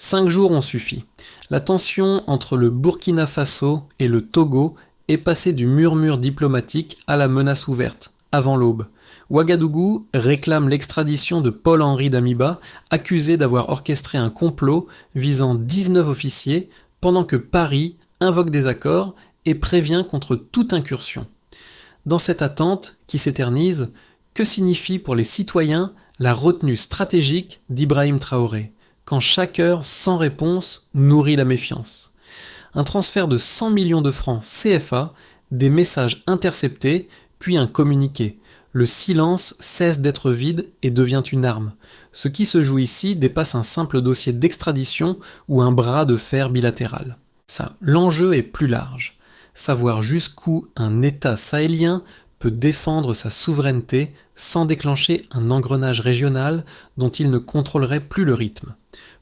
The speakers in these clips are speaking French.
5 jours ont suffi. La tension entre le Burkina Faso et le Togo est passée du murmure diplomatique à la menace ouverte, avant l'aube. Ouagadougou réclame l'extradition de Paul-Henri Damiba, accusé d'avoir orchestré un complot visant 19 officiers, pendant que Paris invoque des accords et prévient contre toute incursion. Dans cette attente, qui s'éternise, que signifie pour les citoyens la retenue stratégique d'Ibrahim Traoré, quand chaque heure sans réponse nourrit la méfiance? Un transfert de 100 millions de francs CFA, des messages interceptés, puis un communiqué. Le silence cesse d'être vide et devient une arme. Ce qui se joue ici dépasse un simple dossier d'extradition ou un bras de fer bilatéral. L'enjeu est plus large. Savoir jusqu'où un État sahélien peut défendre sa souveraineté sans déclencher un engrenage régional dont il ne contrôlerait plus le rythme.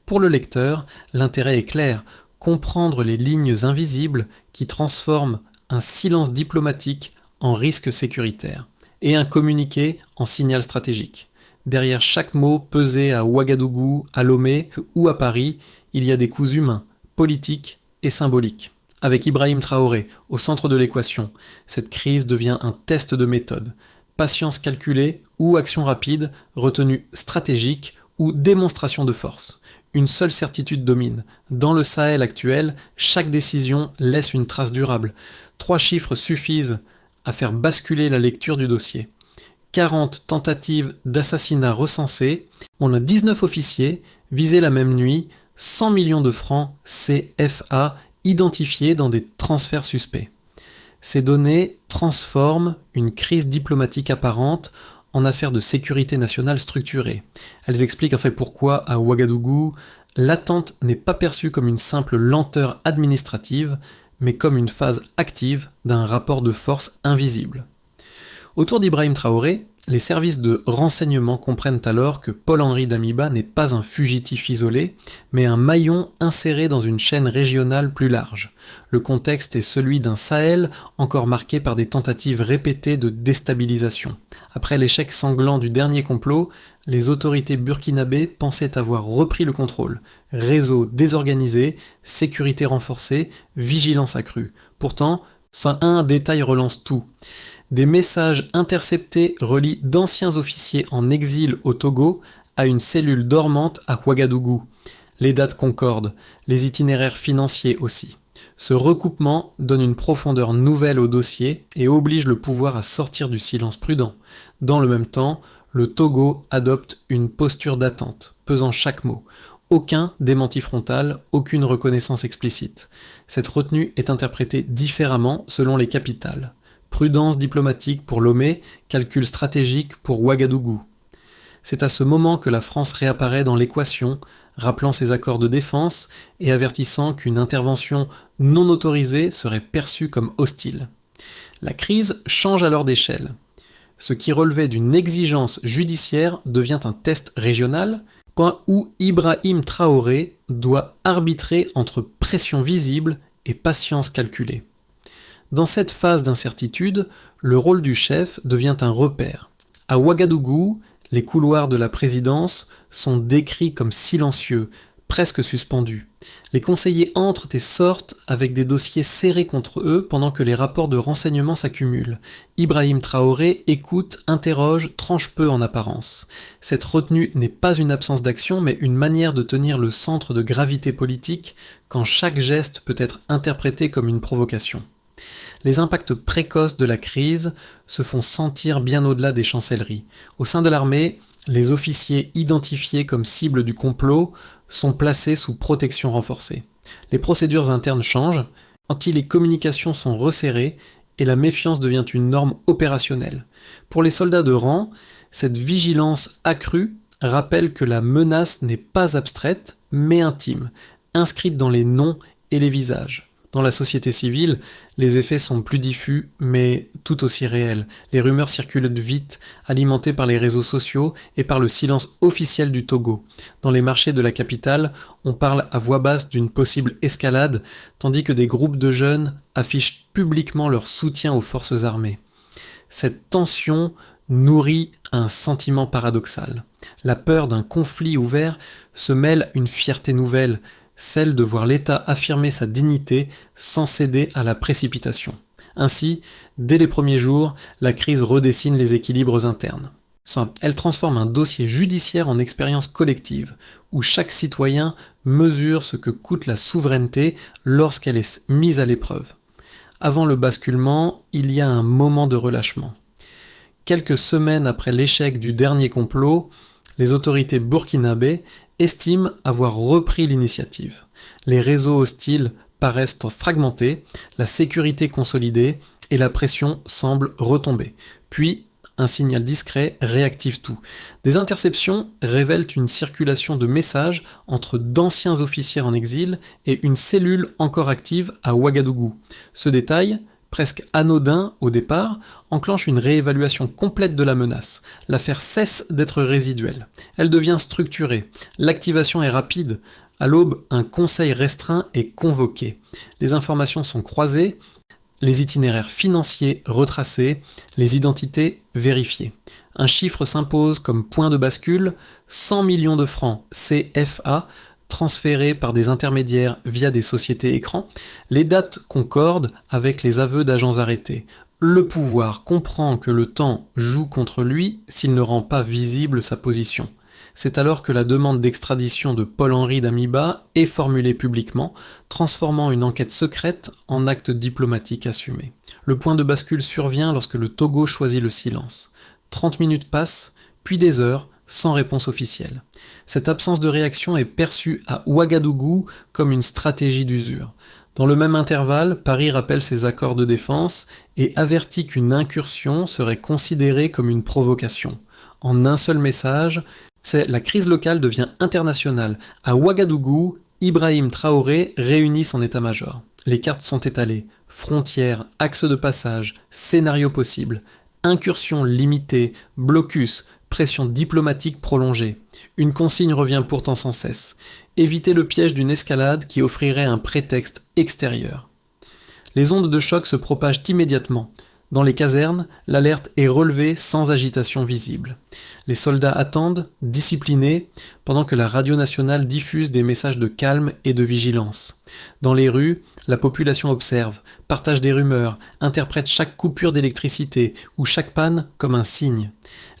Pour le lecteur, l'intérêt est clair, comprendre les lignes invisibles qui transforment un silence diplomatique en risque sécuritaire et un communiqué en signal stratégique. Derrière chaque mot pesé à Ouagadougou, à Lomé ou à Paris, il y a des coups humains, politiques et symboliques. Avec Ibrahim Traoré au centre de l'équation, cette crise devient un test de méthode. Patience calculée ou action rapide, retenue stratégique ou démonstration de force. Une seule certitude domine. Dans le Sahel actuel, chaque décision laisse une trace durable. 3 chiffres suffisent à faire basculer la lecture du dossier. 40 tentatives d'assassinat recensées, on a 19 officiers visés la même nuit, 100 millions de francs CFA identifiés dans des transferts suspects. Ces données transforment une crise diplomatique apparente en affaire de sécurité nationale structurée. Elles expliquent en fait pourquoi, à Ouagadougou, l'attente n'est pas perçue comme une simple lenteur administrative, mais comme une phase active d'un rapport de force invisible. Autour d'Ibrahim Traoré, les services de renseignement comprennent alors que Paul-Henri Damiba n'est pas un fugitif isolé, mais un maillon inséré dans une chaîne régionale plus large. Le contexte est celui d'un Sahel encore marqué par des tentatives répétées de déstabilisation. Après l'échec sanglant du dernier complot, les autorités burkinabées pensaient avoir repris le contrôle. Réseau désorganisé, sécurité renforcée, vigilance accrue. Pourtant, un détail relance tout. Des messages interceptés relient d'anciens officiers en exil au Togo à une cellule dormante à Ouagadougou. Les dates concordent, les itinéraires financiers aussi. Ce recoupement donne une profondeur nouvelle au dossier et oblige le pouvoir à sortir du silence prudent. Dans le même temps, le Togo adopte une posture d'attente, pesant chaque mot. Aucun démenti frontal, aucune reconnaissance explicite. Cette retenue est interprétée différemment selon les capitales. Prudence diplomatique pour Lomé, calcul stratégique pour Ouagadougou. C'est à ce moment que la France réapparaît dans l'équation, rappelant ses accords de défense et avertissant qu'une intervention non autorisée serait perçue comme hostile. La crise change alors d'échelle. Ce qui relevait d'une exigence judiciaire devient un test régional, où Ibrahim Traoré doit arbitrer entre pression visible et patience calculée. Dans cette phase d'incertitude, le rôle du chef devient un repère. À Ouagadougou, les couloirs de la présidence sont décrits comme silencieux, presque suspendus. Les conseillers entrent et sortent avec des dossiers serrés contre eux pendant que les rapports de renseignement s'accumulent. Ibrahim Traoré écoute, interroge, tranche peu en apparence. Cette retenue n'est pas une absence d'action, mais une manière de tenir le centre de gravité politique quand chaque geste peut être interprété comme une provocation. Les impacts précoces de la crise se font sentir bien au-delà des chancelleries. Au sein de l'armée, les officiers identifiés comme cibles du complot sont placés sous protection renforcée. Les procédures internes changent, les communications sont resserrées et la méfiance devient une norme opérationnelle. Pour les soldats de rang, cette vigilance accrue rappelle que la menace n'est pas abstraite, mais intime, inscrite dans les noms et les visages. Dans la société civile, les effets sont plus diffus, mais tout aussi réels. Les rumeurs circulent vite, alimentées par les réseaux sociaux et par le silence officiel du Togo. Dans les marchés de la capitale, on parle à voix basse d'une possible escalade, tandis que des groupes de jeunes affichent publiquement leur soutien aux forces armées. Cette tension nourrit un sentiment paradoxal. La peur d'un conflit ouvert se mêle une fierté nouvelle, celle de voir l'État affirmer sa dignité sans céder à la précipitation. Ainsi, dès les premiers jours, la crise redessine les équilibres internes. Elle transforme un dossier judiciaire en expérience collective, où chaque citoyen mesure ce que coûte la souveraineté lorsqu'elle est mise à l'épreuve. Avant le basculement, il y a un moment de relâchement. Quelques semaines après l'échec du dernier complot, les autorités burkinabées estiment avoir repris l'initiative. Les réseaux hostiles paraissent fragmentés, la sécurité consolidée et la pression semble retomber. Puis, un signal discret réactive tout. Des interceptions révèlent une circulation de messages entre d'anciens officiers en exil et une cellule encore active à Ouagadougou. Ce détail, presque anodin au départ, enclenche une réévaluation complète de la menace. L'affaire cesse d'être résiduelle. Elle devient structurée. L'activation est rapide. À l'aube, un conseil restreint est convoqué. Les informations sont croisées, les itinéraires financiers retracés, les identités vérifiées. Un chiffre s'impose comme point de bascule, 100 millions de francs CFA transférés par des intermédiaires via des sociétés écrans. Les dates concordent avec les aveux d'agents arrêtés. Le pouvoir comprend que le temps joue contre lui s'il ne rend pas visible sa position. C'est alors que la demande d'extradition de Paul-Henri Damiba est formulée publiquement, transformant une enquête secrète en acte diplomatique assumé. Le point de bascule survient lorsque le Togo choisit le silence. 30 minutes passent, puis des heures, sans réponse officielle. Cette absence de réaction est perçue à Ouagadougou comme une stratégie d'usure. Dans le même intervalle, Paris rappelle ses accords de défense et avertit qu'une incursion serait considérée comme une provocation. En un seul message, la crise locale devient internationale. À Ouagadougou, Ibrahim Traoré réunit son état-major. Les cartes sont étalées. Frontières, axes de passage, scénarios possibles, incursion limitée, blocus, pression diplomatique prolongée. Une consigne revient pourtant sans cesse. Éviter le piège d'une escalade qui offrirait un prétexte extérieur. Les ondes de choc se propagent immédiatement. Dans les casernes, l'alerte est relevée sans agitation visible. Les soldats attendent, disciplinés, pendant que la radio nationale diffuse des messages de calme et de vigilance. Dans les rues, la population observe, partage des rumeurs, interprète chaque coupure d'électricité ou chaque panne comme un signe.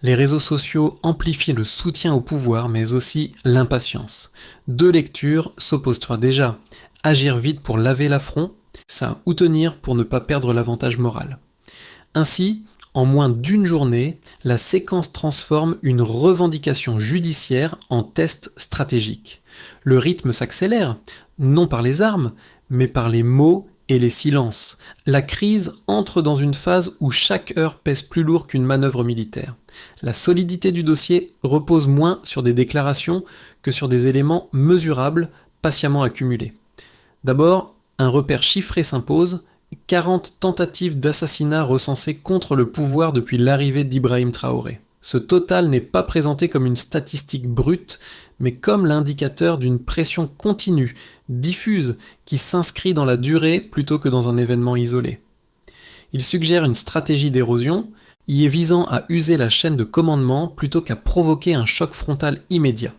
Les réseaux sociaux amplifient le soutien au pouvoir, mais aussi l'impatience. Deux lectures s'opposent déjà. Agir vite pour laver l'affront, ça, ou tenir pour ne pas perdre l'avantage moral. Ainsi, en moins d'une journée, la séquence transforme une revendication judiciaire en test stratégique. Le rythme s'accélère, non par les armes, mais par les mots et les silences. La crise entre dans une phase où chaque heure pèse plus lourd qu'une manœuvre militaire. La solidité du dossier repose moins sur des déclarations que sur des éléments mesurables, patiemment accumulés. D'abord, un repère chiffré s'impose, 40 tentatives d'assassinat recensées contre le pouvoir depuis l'arrivée d'Ibrahim Traoré. Ce total n'est pas présenté comme une statistique brute, mais comme l'indicateur d'une pression continue, diffuse, qui s'inscrit dans la durée plutôt que dans un événement isolé. Il suggère une stratégie d'érosion, y est visant à user la chaîne de commandement plutôt qu'à provoquer un choc frontal immédiat.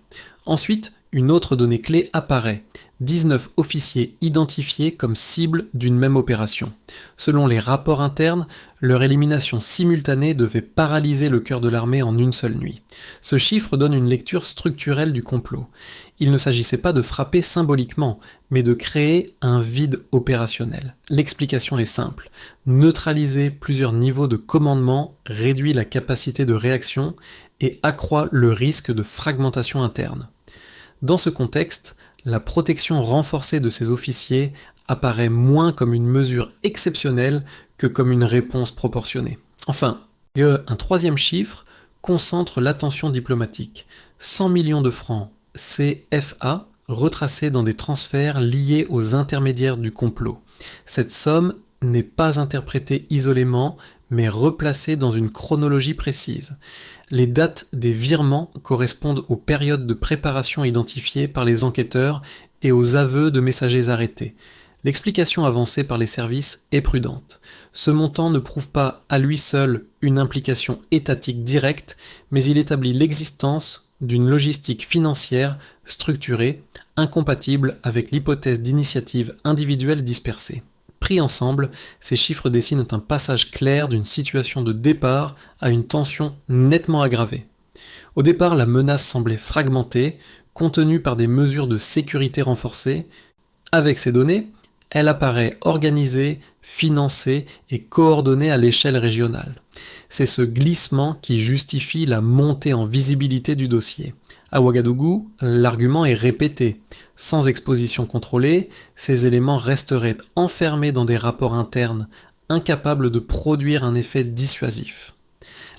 Ensuite, une autre donnée clé apparaît. 19 officiers identifiés comme cibles d'une même opération. Selon les rapports internes, leur élimination simultanée devait paralyser le cœur de l'armée en une seule nuit. Ce chiffre donne une lecture structurelle du complot. Il ne s'agissait pas de frapper symboliquement, mais de créer un vide opérationnel. L'explication est simple. Neutraliser plusieurs niveaux de commandement réduit la capacité de réaction et accroît le risque de fragmentation interne. Dans ce contexte, la protection renforcée de ces officiers apparaît moins comme une mesure exceptionnelle que comme une réponse proportionnée. Enfin, un troisième chiffre concentre l'attention diplomatique. 100 millions de francs CFA retracés dans des transferts liés aux intermédiaires du complot. Cette somme n'est pas interprétée isolément, mais replacée dans une chronologie précise. Les dates des virements correspondent aux périodes de préparation identifiées par les enquêteurs et aux aveux de messagers arrêtés. L'explication avancée par les services est prudente. Ce montant ne prouve pas à lui seul une implication étatique directe, mais il établit l'existence d'une logistique financière structurée, incompatible avec l'hypothèse d'initiative individuelle dispersée. Pris ensemble, ces chiffres dessinent un passage clair d'une situation de départ à une tension nettement aggravée. Au départ, la menace semblait fragmentée, contenue par des mesures de sécurité renforcées. Avec ces données, elle apparaît organisée, financée et coordonnée à l'échelle régionale. C'est ce glissement qui justifie la montée en visibilité du dossier. À Ouagadougou, l'argument est répété. Sans exposition contrôlée, ces éléments resteraient enfermés dans des rapports internes, incapables de produire un effet dissuasif.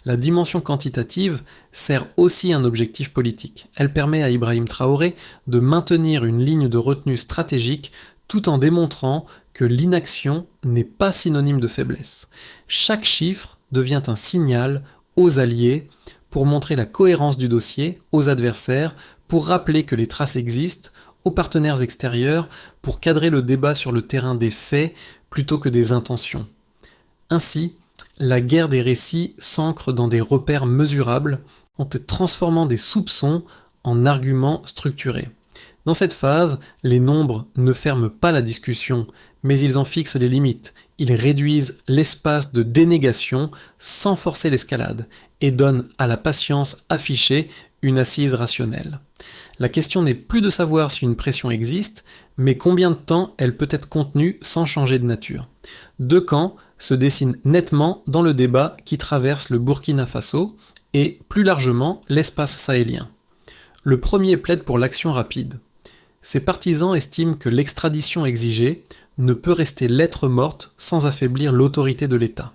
La dimension quantitative sert aussi un objectif politique. Elle permet à Ibrahim Traoré de maintenir une ligne de retenue stratégique tout en démontrant que l'inaction n'est pas synonyme de faiblesse. Chaque chiffre devient un signal aux alliés pour montrer la cohérence du dossier, aux adversaires, pour rappeler que les traces existent, aux partenaires extérieurs, pour cadrer le débat sur le terrain des faits plutôt que des intentions. Ainsi, la guerre des récits s'ancre dans des repères mesurables en transformant des soupçons en arguments structurés. Dans cette phase, les nombres ne ferment pas la discussion, mais ils en fixent les limites. Ils réduisent l'espace de dénégation sans forcer l'escalade et donnent à la patience affichée une assise rationnelle. La question n'est plus de savoir si une pression existe, mais combien de temps elle peut être contenue sans changer de nature. Deux camps se dessinent nettement dans le débat qui traverse le Burkina Faso et, plus largement, l'espace sahélien. Le premier plaide pour l'action rapide. Ses partisans estiment que l'extradition exigée ne peut rester lettre morte sans affaiblir l'autorité de l'État.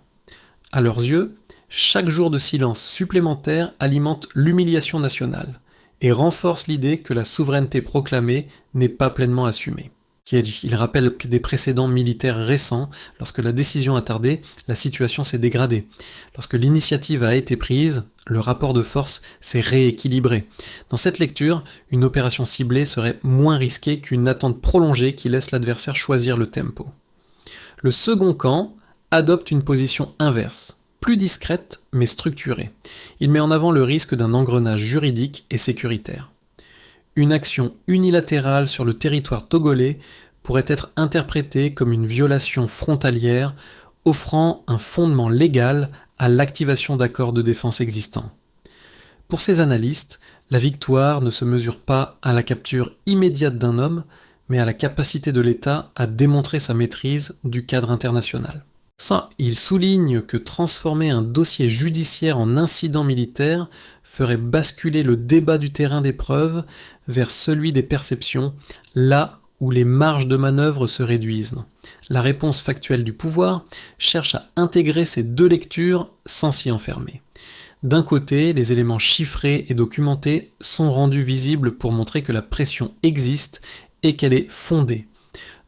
À leurs yeux, chaque jour de silence supplémentaire alimente l'humiliation nationale et renforce l'idée que la souveraineté proclamée n'est pas pleinement assumée. Il rappelle que des précédents militaires récents, lorsque la décision a tardé, la situation s'est dégradée. Lorsque l'initiative a été prise, le rapport de force s'est rééquilibré. Dans cette lecture, une opération ciblée serait moins risquée qu'une attente prolongée qui laisse l'adversaire choisir le tempo. Le second camp adopte une position inverse, plus discrète mais structurée. Il met en avant le risque d'un engrenage juridique et sécuritaire. Une action unilatérale sur le territoire togolais pourrait être interprétée comme une violation frontalière, offrant un fondement légal à l'activation d'accords de défense existants. Pour ces analystes, la victoire ne se mesure pas à la capture immédiate d'un homme, mais à la capacité de l'État à démontrer sa maîtrise du cadre international. Ça, il souligne que transformer un dossier judiciaire en incident militaire ferait basculer le débat du terrain des preuves vers celui des perceptions, là où les marges de manœuvre se réduisent. La réponse factuelle du pouvoir cherche à intégrer ces deux lectures sans s'y enfermer. D'un côté, les éléments chiffrés et documentés sont rendus visibles pour montrer que la pression existe et qu'elle est fondée.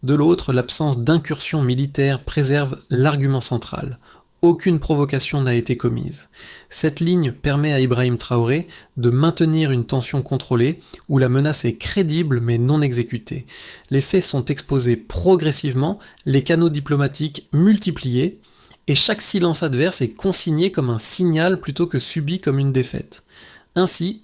De l'autre, l'absence d'incursion militaire préserve l'argument central. Aucune provocation n'a été commise. Cette ligne permet à Ibrahim Traoré de maintenir une tension contrôlée où la menace est crédible mais non exécutée. Les faits sont exposés progressivement, les canaux diplomatiques multipliés, et chaque silence adverse est consigné comme un signal plutôt que subi comme une défaite. Ainsi,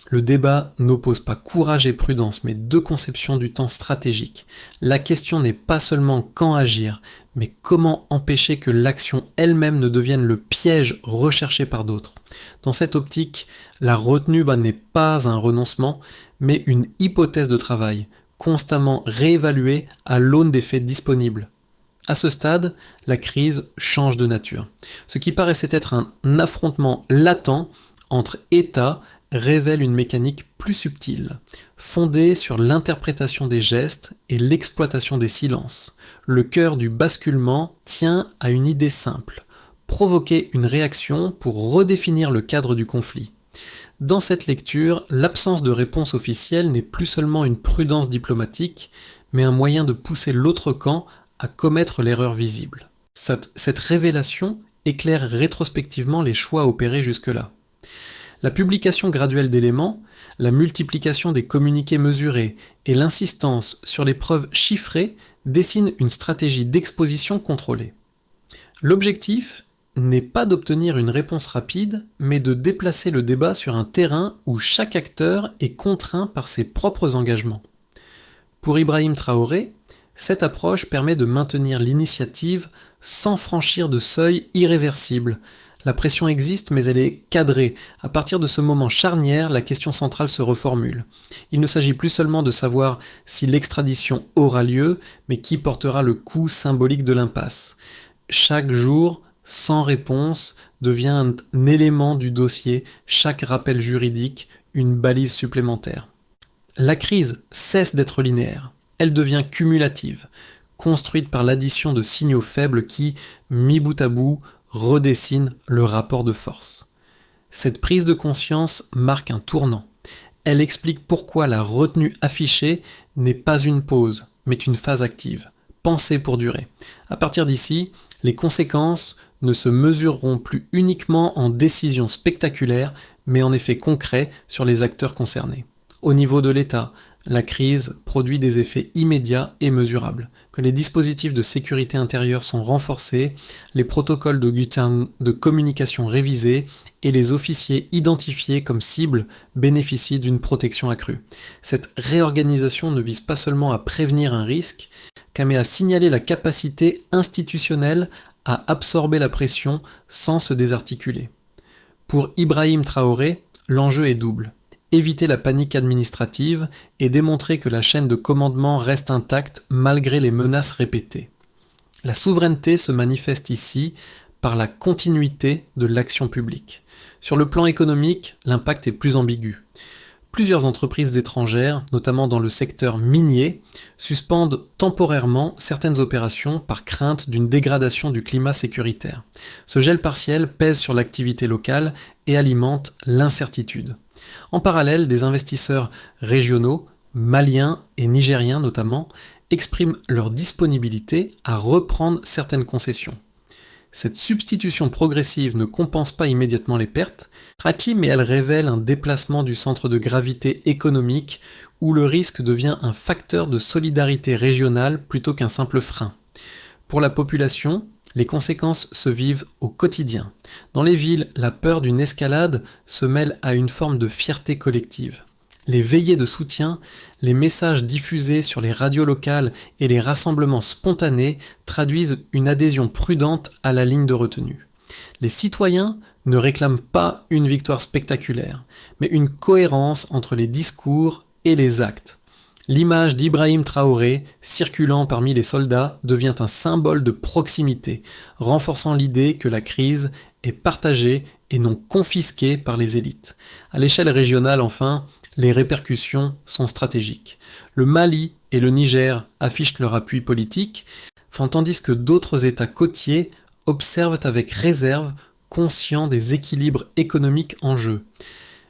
le débat n'oppose pas courage et prudence, mais deux conceptions du temps stratégique. La question n'est pas seulement quand agir, mais comment empêcher que l'action elle-même ne devienne le piège recherché par d'autres. Dans cette optique, la retenue n'est pas un renoncement, mais une hypothèse de travail, constamment réévaluée à l'aune des faits disponibles. À ce stade, la crise change de nature. Ce qui paraissait être un affrontement latent entre États révèle une mécanique plus subtile, fondée sur l'interprétation des gestes et l'exploitation des silences. Le cœur du basculement tient à une idée simple, provoquer une réaction pour redéfinir le cadre du conflit. Dans cette lecture, l'absence de réponse officielle n'est plus seulement une prudence diplomatique, mais un moyen de pousser l'autre camp à commettre l'erreur visible. Cette révélation éclaire rétrospectivement les choix opérés jusque-là. La publication graduelle d'éléments, la multiplication des communiqués mesurés et l'insistance sur les preuves chiffrées dessinent une stratégie d'exposition contrôlée. L'objectif n'est pas d'obtenir une réponse rapide, mais de déplacer le débat sur un terrain où chaque acteur est contraint par ses propres engagements. Pour Ibrahim Traoré, cette approche permet de maintenir l'initiative sans franchir de seuil irréversible. La pression existe, mais elle est cadrée. À partir de ce moment charnière, la question centrale se reformule. Il ne s'agit plus seulement de savoir si l'extradition aura lieu, mais qui portera le coup symbolique de l'impasse. Chaque jour, sans réponse, devient un élément du dossier, chaque rappel juridique, une balise supplémentaire. La crise cesse d'être linéaire. Elle devient cumulative, construite par l'addition de signaux faibles qui, mis bout à bout, redessinent le rapport de force. Cette prise de conscience marque un tournant. Elle explique pourquoi la retenue affichée n'est pas une pause, mais une phase active, pensée pour durer. À partir d'ici, les conséquences ne se mesureront plus uniquement en décisions spectaculaires, mais en effets concrets sur les acteurs concernés. Au niveau de l'État, la crise produit des effets immédiats et mesurables. Que les dispositifs de sécurité intérieure sont renforcés, les protocoles de communication révisés et les officiers identifiés comme cibles bénéficient d'une protection accrue. Cette réorganisation ne vise pas seulement à prévenir un risque, mais à signaler la capacité institutionnelle à absorber la pression sans se désarticuler. Pour Ibrahim Traoré, l'enjeu est double. Éviter la panique administrative et démontrer que la chaîne de commandement reste intacte malgré les menaces répétées. La souveraineté se manifeste ici par la continuité de l'action publique. Sur le plan économique, l'impact est plus ambigu. Plusieurs entreprises étrangères, notamment dans le secteur minier, suspendent temporairement certaines opérations par crainte d'une dégradation du climat sécuritaire. Ce gel partiel pèse sur l'activité locale et alimente l'incertitude. En parallèle, des investisseurs régionaux, maliens et nigériens notamment, expriment leur disponibilité à reprendre certaines concessions. Cette substitution progressive ne compense pas immédiatement les pertes, mais elle révèle un déplacement du centre de gravité économique où le risque devient un facteur de solidarité régionale plutôt qu'un simple frein. Pour la population, les conséquences se vivent au quotidien. Dans les villes, la peur d'une escalade se mêle à une forme de fierté collective. Les veillées de soutien, les messages diffusés sur les radios locales et les rassemblements spontanés traduisent une adhésion prudente à la ligne de retenue. Les citoyens ne réclament pas une victoire spectaculaire, mais une cohérence entre les discours et les actes. L'image d'Ibrahim Traoré, circulant parmi les soldats, devient un symbole de proximité, renforçant l'idée que la crise est partagée et non confisquée par les élites. À l'échelle régionale, enfin, les répercussions sont stratégiques. Le Mali et le Niger affichent leur appui politique, tandis que d'autres États côtiers observent avec réserve, conscients des équilibres économiques en jeu.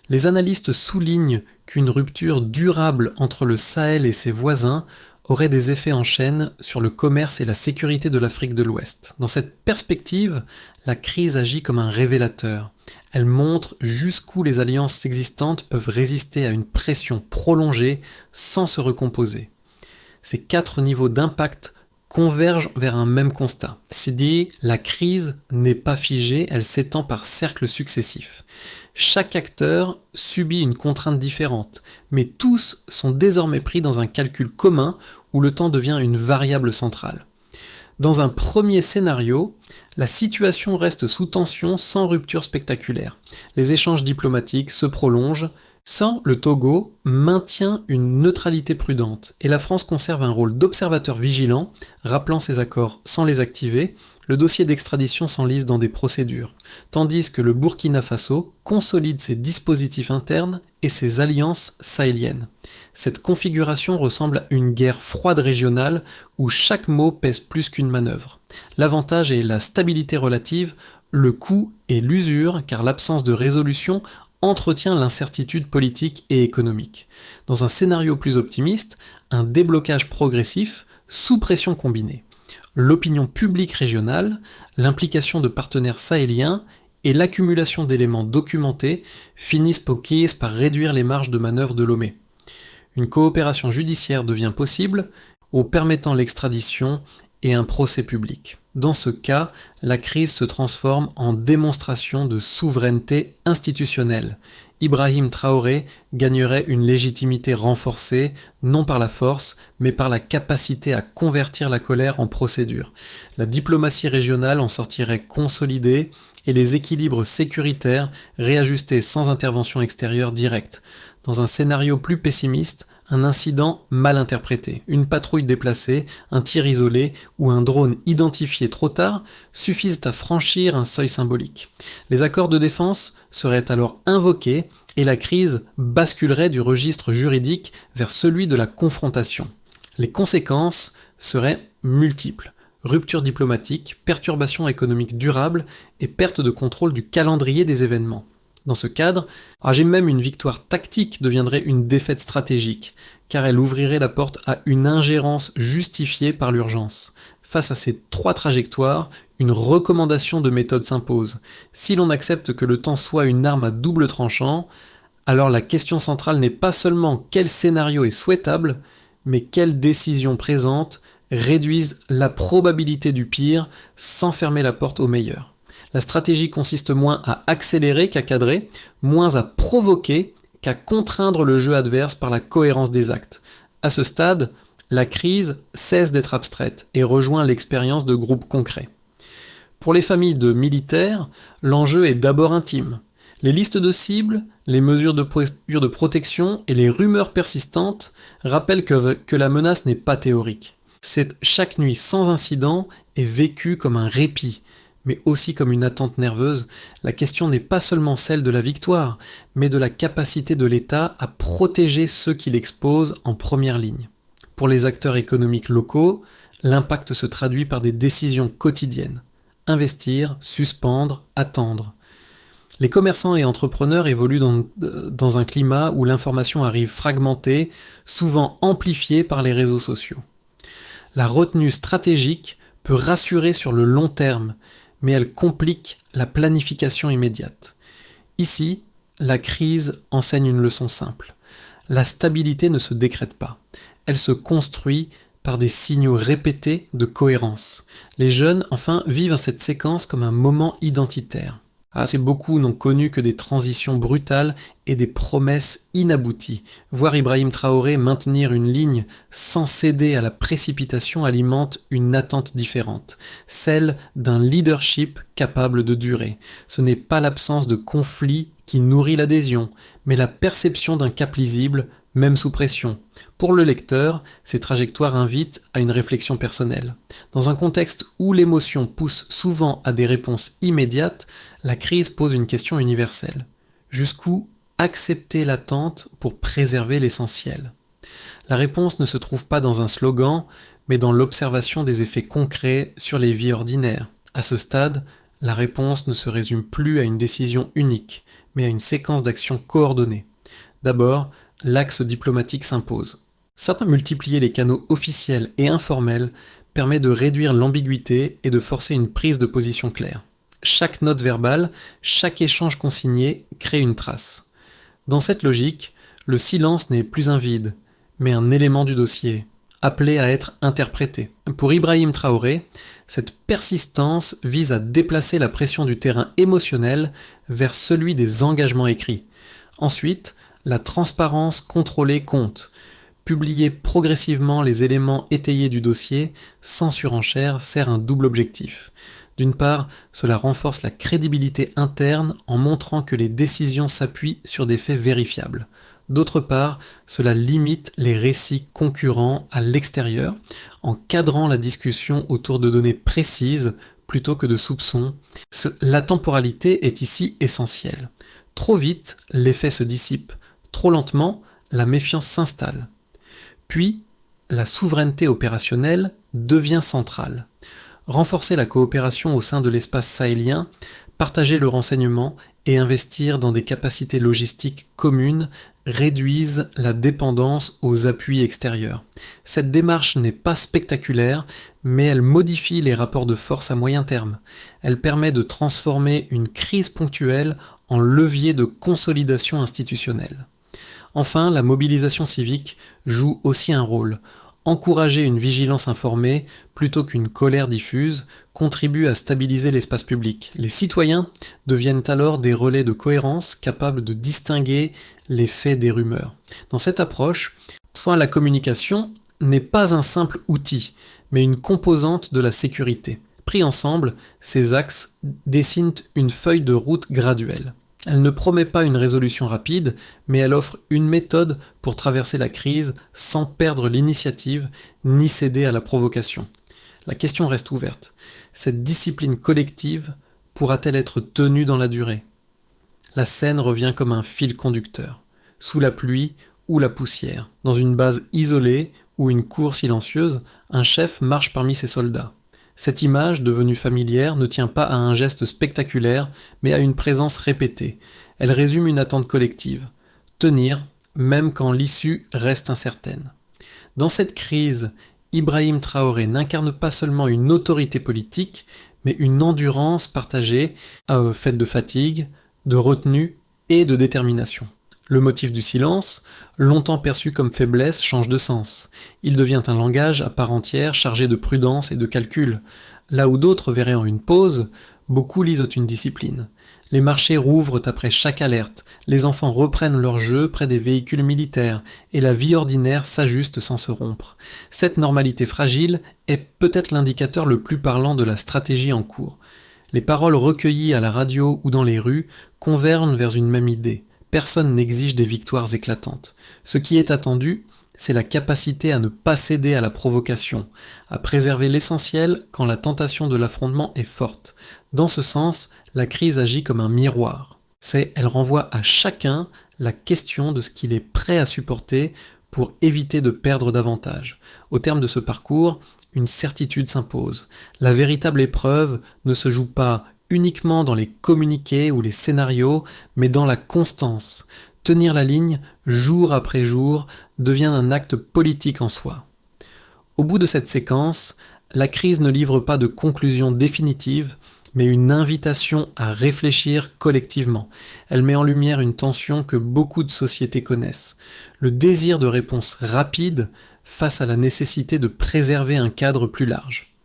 Les analystes soulignent qu'une rupture durable entre le Sahel et ses voisins aurait des effets en chaîne sur le commerce et la sécurité de l'Afrique de l'Ouest. Dans cette perspective, la crise agit comme un révélateur. Elle montre jusqu'où les alliances existantes peuvent résister à une pression prolongée sans se recomposer. Ces 4 niveaux d'impact convergent vers un même constat. C'est dit, la crise n'est pas figée, elle s'étend par cercles successifs. Chaque acteur subit une contrainte différente, mais tous sont désormais pris dans un calcul commun où le temps devient une variable centrale. Dans un premier scénario, la situation reste sous tension sans rupture spectaculaire. Les échanges diplomatiques se prolongent, sans le Togo maintient une neutralité prudente et la France conserve un rôle d'observateur vigilant, rappelant ses accords sans les activer. Le dossier d'extradition s'enlise dans des procédures, tandis que le Burkina Faso consolide ses dispositifs internes et ses alliances sahéliennes. Cette configuration ressemble à une guerre froide régionale où chaque mot pèse plus qu'une manœuvre. L'avantage est la stabilité relative, le coût est l'usure car l'absence de résolution entretient l'incertitude politique et économique. Dans un scénario plus optimiste, un déblocage progressif sous pression combinée. L'opinion publique régionale, l'implication de partenaires sahéliens et l'accumulation d'éléments documentés finissent par réduire les marges de manœuvre de Lomé. Une coopération judiciaire devient possible, en permettant l'extradition et un procès public. Dans ce cas, la crise se transforme en démonstration de souveraineté institutionnelle. Ibrahim Traoré gagnerait une légitimité renforcée, non par la force, mais par la capacité à convertir la colère en procédure. La diplomatie régionale en sortirait consolidée et les équilibres sécuritaires réajustés sans intervention extérieure directe. Dans un scénario plus pessimiste, un incident mal interprété, une patrouille déplacée, un tir isolé ou un drone identifié trop tard suffisent à franchir un seuil symbolique. Les accords de défense seraient alors invoqués et la crise basculerait du registre juridique vers celui de la confrontation. Les conséquences seraient multiples. Rupture diplomatique, perturbations économiques durables et perte de contrôle du calendrier des événements. Dans ce cadre, même une victoire tactique deviendrait une défaite stratégique, car elle ouvrirait la porte à une ingérence justifiée par l'urgence. Face à ces trois trajectoires, une recommandation de méthode s'impose. Si l'on accepte que le temps soit une arme à double tranchant, alors la question centrale n'est pas seulement quel scénario est souhaitable, mais quelles décisions présentes réduisent la probabilité du pire sans fermer la porte au meilleur. La stratégie consiste moins à accélérer qu'à cadrer, moins à provoquer qu'à contraindre le jeu adverse par la cohérence des actes. À ce stade, la crise cesse d'être abstraite et rejoint l'expérience de groupes concrets. Pour les familles de militaires, l'enjeu est d'abord intime. Les listes de cibles, les mesures de protection et les rumeurs persistantes rappellent que la menace n'est pas théorique. Chaque nuit sans incident est vécue comme un répit, mais aussi comme une attente nerveuse. La question n'est pas seulement celle de la victoire, mais de la capacité de l'État à protéger ceux qui l'exposent en première ligne. Pour les acteurs économiques locaux, l'impact se traduit par des décisions quotidiennes. Investir, suspendre, attendre. Les commerçants et entrepreneurs évoluent dans un climat où l'information arrive fragmentée, souvent amplifiée par les réseaux sociaux. La retenue stratégique peut rassurer sur le long terme, mais elle complique la planification immédiate. Ici, la crise enseigne une leçon simple. La stabilité ne se décrète pas. Elle se construit par des signaux répétés de cohérence. Les jeunes, enfin, vivent cette séquence comme un moment identitaire. Beaucoup n'ont connu que des transitions brutales et des promesses inabouties. Voir Ibrahim Traoré maintenir une ligne sans céder à la précipitation alimente une attente différente, celle d'un leadership capable de durer. Ce n'est pas l'absence de conflit qui nourrit l'adhésion, mais la perception d'un cap lisible, même sous pression. Pour le lecteur, ces trajectoires invitent à une réflexion personnelle. Dans un contexte où l'émotion pousse souvent à des réponses immédiates, la crise pose une question universelle. Jusqu'où accepter l'attente pour préserver l'essentiel ? La réponse ne se trouve pas dans un slogan, mais dans l'observation des effets concrets sur les vies ordinaires. À ce stade, la réponse ne se résume plus à une décision unique, mais à une séquence d'actions coordonnées. D'abord, l'axe diplomatique s'impose. Multiplier les canaux officiels et informels permet de réduire l'ambiguïté et de forcer une prise de position claire. Chaque note verbale, chaque échange consigné crée une trace. Dans cette logique, le silence n'est plus un vide, mais un élément du dossier, appelé à être interprété. Pour Ibrahim Traoré, cette persistance vise à déplacer la pression du terrain émotionnel vers celui des engagements écrits. Ensuite, la transparence contrôlée compte. Publier progressivement les éléments étayés du dossier, sans surenchère, sert un double objectif. D'une part, cela renforce la crédibilité interne en montrant que les décisions s'appuient sur des faits vérifiables. D'autre part, cela limite les récits concurrents à l'extérieur, en cadrant la discussion autour de données précises plutôt que de soupçons. La temporalité est ici essentielle. Trop vite, l'effet se dissipe. Trop lentement, la méfiance s'installe. Puis, la souveraineté opérationnelle devient centrale. Renforcer la coopération au sein de l'espace sahélien Partager le renseignement et investir dans des capacités logistiques communes réduisent la dépendance aux appuis extérieurs. Cette démarche n'est pas spectaculaire, mais elle modifie les rapports de force à moyen terme. Elle permet de transformer une crise ponctuelle en levier de consolidation institutionnelle. Enfin, la mobilisation civique joue aussi un rôle. Encourager une vigilance informée plutôt qu'une colère diffuse contribue à stabiliser l'espace public. Les citoyens deviennent alors des relais de cohérence capables de distinguer les faits des rumeurs. Dans cette approche, la communication n'est pas un simple outil, mais une composante de la sécurité. Pris ensemble, ces axes dessinent une feuille de route graduelle. Elle ne promet pas une résolution rapide, mais elle offre une méthode pour traverser la crise sans perdre l'initiative ni céder à la provocation. La question reste ouverte. Cette discipline collective pourra-t-elle être tenue dans la durée ? La scène revient comme un fil conducteur, sous la pluie ou la poussière. Dans une base isolée ou une cour silencieuse, un chef marche parmi ses soldats. Cette image, devenue familière, ne tient pas à un geste spectaculaire, mais à une présence répétée. Elle résume une attente collective. Tenir, même quand l'issue reste incertaine. Dans cette crise, Ibrahim Traoré n'incarne pas seulement une autorité politique, mais une endurance partagée, faite de fatigue, de retenue et de détermination. Le motif du silence, longtemps perçu comme faiblesse, change de sens. Il devient un langage à part entière chargé de prudence et de calcul. Là où d'autres verraient en une pause, beaucoup lisent une discipline. Les marchés rouvrent après chaque alerte, les enfants reprennent leur jeu près des véhicules militaires, et la vie ordinaire s'ajuste sans se rompre. Cette normalité fragile est peut-être l'indicateur le plus parlant de la stratégie en cours. Les paroles recueillies à la radio ou dans les rues convergent vers une même idée. Personne n'exige des victoires éclatantes. Ce qui est attendu, c'est la capacité à ne pas céder à la provocation, à préserver l'essentiel quand la tentation de l'affrontement est forte. Dans ce sens, la crise agit comme un miroir. Elle renvoie à chacun la question de ce qu'il est prêt à supporter pour éviter de perdre davantage. Au terme de ce parcours, une certitude s'impose. La véritable épreuve ne se joue pas uniquement dans les communiqués ou les scénarios, mais dans la constance. Tenir la ligne, jour après jour, devient un acte politique en soi. Au bout de cette séquence, la crise ne livre pas de conclusion définitive, mais une invitation à réfléchir collectivement. Elle met en lumière une tension que beaucoup de sociétés connaissent. Le désir de réponse rapide face à la nécessité de préserver un cadre plus large.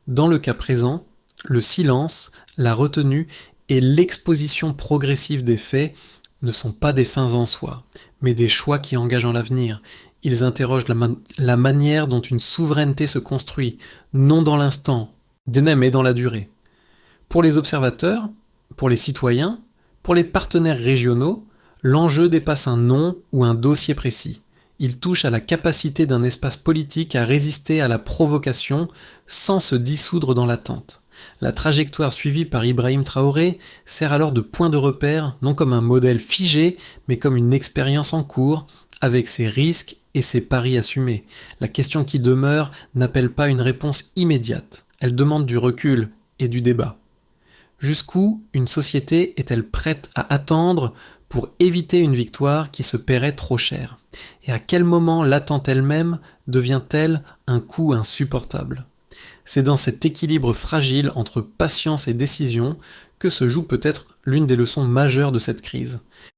Dans le cas présent, le silence, la retenue et l'exposition progressive des faits ne sont pas des fins en soi, mais des choix qui engagent en l'avenir. Ils interrogent la manière dont une souveraineté se construit, non dans l'instant, mais dans la durée. Pour les observateurs, pour les citoyens, pour les partenaires régionaux, l'enjeu dépasse un nom ou un dossier précis. Il touche à la capacité d'un espace politique à résister à la provocation sans se dissoudre dans l'attente. La trajectoire suivie par Ibrahim Traoré sert alors de point de repère, non comme un modèle figé, mais comme une expérience en cours, avec ses risques et ses paris assumés. La question qui demeure n'appelle pas une réponse immédiate, elle demande du recul et du débat. Jusqu'où une société est-elle prête à attendre pour éviter une victoire qui se paierait trop cher ? Et à quel moment l'attente elle-même devient-elle un coût insupportable ? C'est dans cet équilibre fragile entre patience et décision que se joue peut-être l'une des leçons majeures de cette crise.